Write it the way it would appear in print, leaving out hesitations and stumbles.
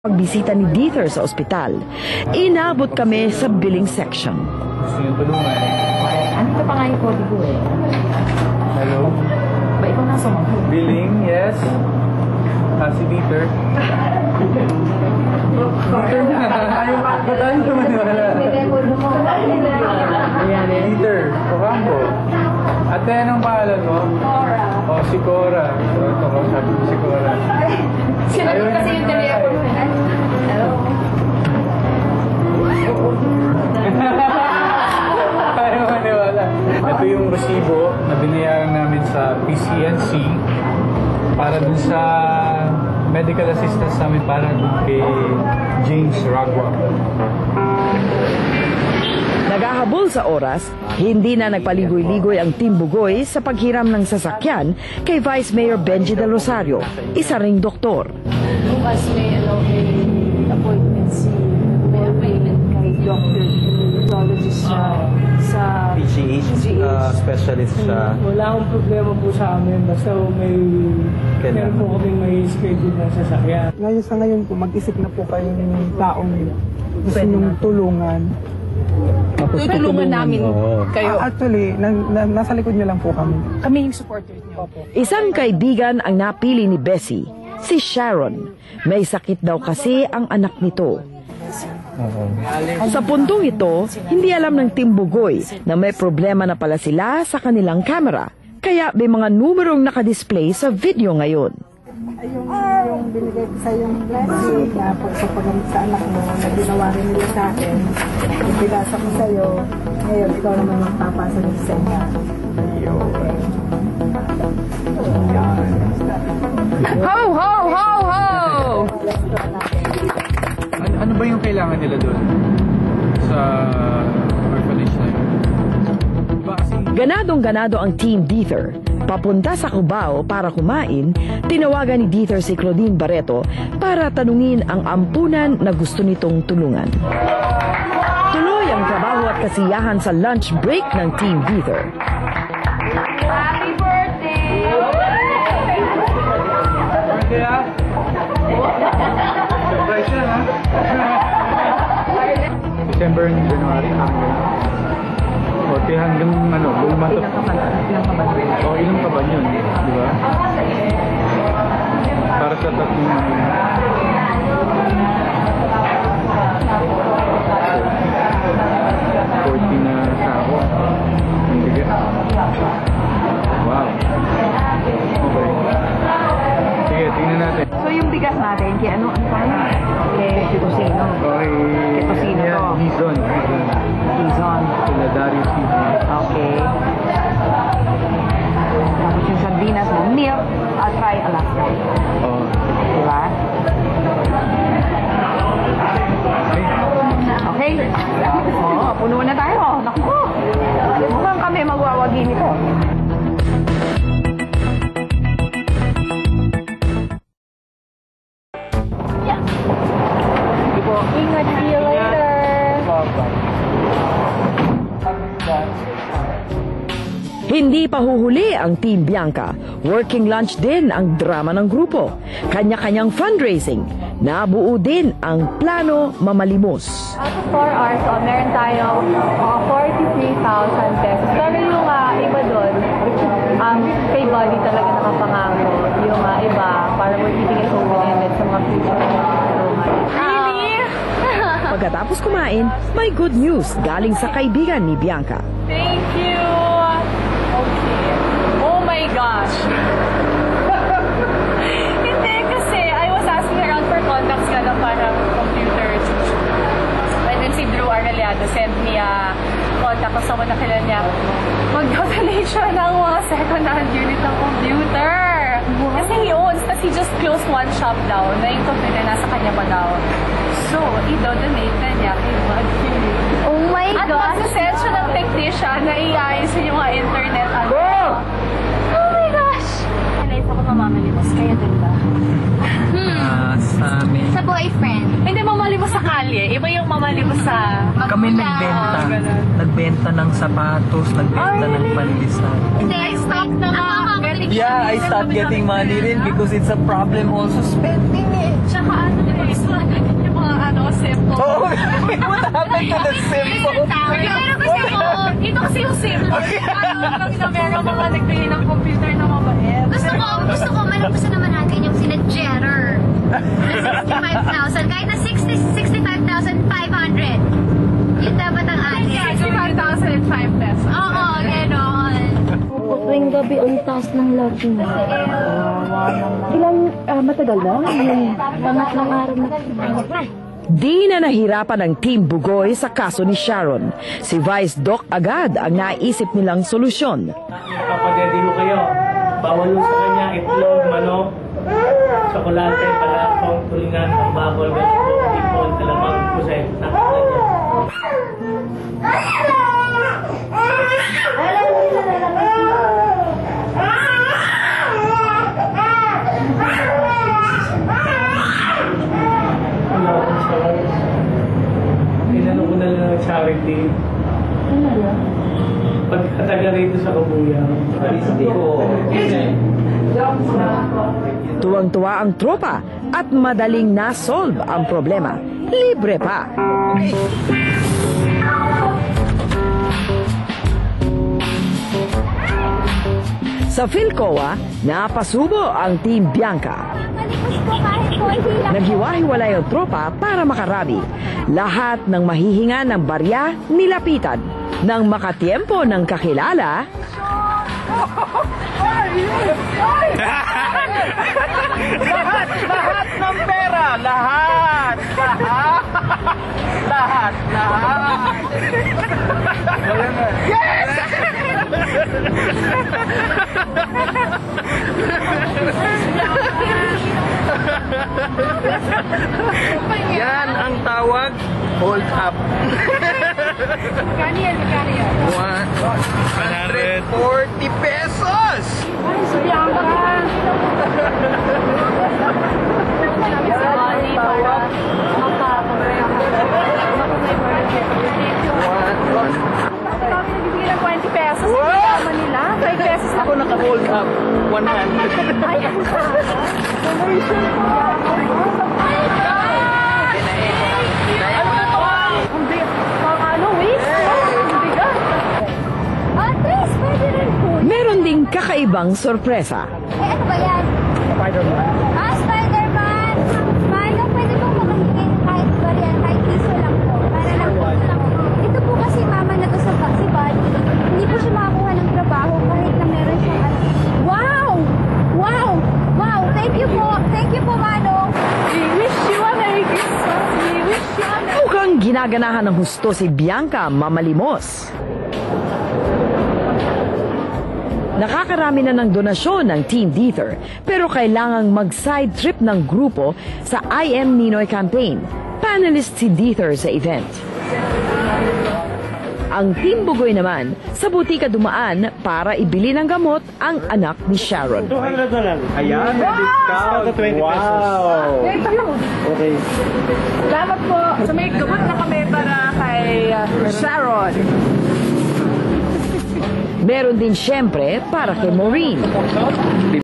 Pagbisita ni Dieter sa ospital, inabot kami sa billing section. Gusto niyo tulungan? Ano ka pa nga yung kodi ko eh? Hello? Ba ikaw nasa mga? Billing, yes. Si Dieter. Bataan ka maniwala. Dieter, Ocampo. Ate, anong pangalan mo? Cora. Oh, si Cora. So, ito ko, sabi ko si Cora. Sinagot kasi yung telepono eh. Hello? Ayaw maniwala. Ito yung resibo na binayaran namin sa PCNC para dun sa medical assistance namin para dun kay James Ragwa. Nagahabol sa oras, hindi na nagpaligoy-ligoy ang Team Bugoy sa paghiram ng sasakyan kay Vice Mayor Benji Del Rosario, isa ring doktor. Bukas may appointment may appointment kay doctor, neurologist siya sa PGH, specialist siya. Wala akong problema po sa amin, basta meron po kami may schedule na sasakyan. Ngayon po, mag-isip na po kayo ng taong gusto niyong tulungan. tutulungan namin kayo. Actually, nasa likod niyo lang po kami. Kami yung supporters niyo. Isang kaibigan ang napili ni Bessie, si Sharon. May sakit daw kasi ang anak nito. Sa puntong ito, hindi alam ng Team Bugoy na may problema na pala sila sa kanilang camera. Kaya may mga numerong nakadisplay sa video ngayon. Yung binigay ko sa yung blessing na sa paggamit sa anak mo na ginawa rin nila sa akin. Yung binasa ko sa'yo, ngayon ikaw naman magpapasa ng senya. Ho, ho, ho, ho! Ano ba yung kailangan nila doon sa orphanage na yun? Ganadong-ganado ang Team Dieter. Papunta sa Cubao para kumain, tinawagan ni Dieter si Claudine Barreto para tanungin ang ampunan na gusto nitong tulungan. Tuloy ang trabaho at kasiyahan sa lunch break ng Team Dieter. Happy birthday! Birthday ha? Surprise yan ha? December and January o hanggang buong month of... Ilang kaban yun, di ba? Para sa tatlong... 40 na sako. Ang bigat. Wow. Okay. Sige, tingnan natin. So yung bigas natin, kaya ano pa? Kay Tosino. Okay. Kay Tosino to. Hizon. Quezon. Sila Darius Hizon. Okay. Tapos yung sardinas mo, milk, I'll try Alaska. Oo. Diba? Okay? Oo, puno na tayo. Naku! Mukhang kami magwawagi nito. Ingat, see you later. Hindi pa huhuli ang Team Bianca. Working lunch din ang drama ng grupo. Kanya-kanyang fundraising. Nabuo din ang plano mamalimos. Out of 4 hours, meron tayong 43,000 pesos. Pero yung iba doon, kay Body talaga nakapangako. Yung iba, para magbibigay sa open-ended sa mga future. Really? Pagkatapos kumain, may good news galing sa kaibigan ni Bianca. Thank you! Okay. Oh my gosh! Hindi kasi, I was asking around for contacts nga na parang computers. And then si Drew Arellano sent me a contact ko sa mga nakilala niya. Mag-donate siya ng mga second-hand unit ng computer. Kasi he owns, tapos he just closed one shop daw na yung computer nasa kanya pa daw. So, i-donate na niya kay Buddy. Oh my At gosh! mag-send siya ng technician na iayos yung mga internet. Oh my gosh! Life ako mamamalimos, kaya din ba? Sa amin. Sa boyfriend. Hindi mamalimos sa kalye. Iba yung mamalimos sa Kami nagbenta. Nagbenta ng sapatos, nagbenta ng panlisan. Hindi, I stopped na Yeah, I start getting money rin because it's a problem also spending it. Tsaka ano, yung mga ano, simple. Oh, what happened to the simple? Pero kasi ito kasi yung simple. Ano lang na meron mga nagbili ng computer na mabait. Gusto ko, malampasan naman natin yung sina Jetter. Na 65,000. Kahit na 65,500. Yun dapat ang atin. 65,005 pesos. Oo, gano'n. Tuwing gabi, ang taas ng love mo. Matagal na? Yung pangatlong araw na. Di na nahirapan ang Team Bugoy sa kaso ni Sharon. Si Vice Doc agad ang naisip nilang solusyon. Papadedi ko kayo. Bawal sa kanya itlog, manok, tsokolate, palakong, tulingan, pambakol, ganito, ipon, talamang, kusay, nakakala niya. Tinanong ko na lang ng charity. Pagkataga rito sa Kabuyang. Tuwang-tuwa ang tropa at madaling nasolve ang problema. Libre pa. Sa Philcoa, napasubo ang Team Bianca. Naghiwa-hiwalay ang tropa para makarabi. Lahat ng mahihinga ng barya nilapitan. Nang makatiempo ng kakilala, Lahat ng pera! Lahat! Yes! Yan ang tawag, hold up. Magkano yan? 140 pesos! Nagbibigay ng 20 pesos. Naman nila. 5 pesos Ako naka-hold up 100. Ay, ang meron ding kakaibang sorpresa. Ano ba yan? Spider-Man. Spider-Man! Mano, pwede bang makahingi kahit bariyan, kahit piso lang po. Para lang po lang. Ito po kasi mama na to sa si Buddy. Hindi po siya makakuha ng trabaho kahit na meron siyang ano. Wow! Wow! Wow! Thank you po! Thank you po, Manong! We wish you a Merry Christmas. We wish you a Merry Mukhang ginaganahan ng husto si Bianca mamalimos. Nakakarami na ng donasyon ng Team Dither pero kailangang mag-side trip ng grupo sa I Am Ninoy campaign. Panelist si Dither sa event. Ang Team Bugoy naman sa butika dumaan para ibili ng gamot ang anak ni Sharon. 200 na lang. Ayan, may discount. 20 pesos. Okay. Salamat po. So may gamot na kami para kay Sharon. Meron din siyempre para kay Maureen.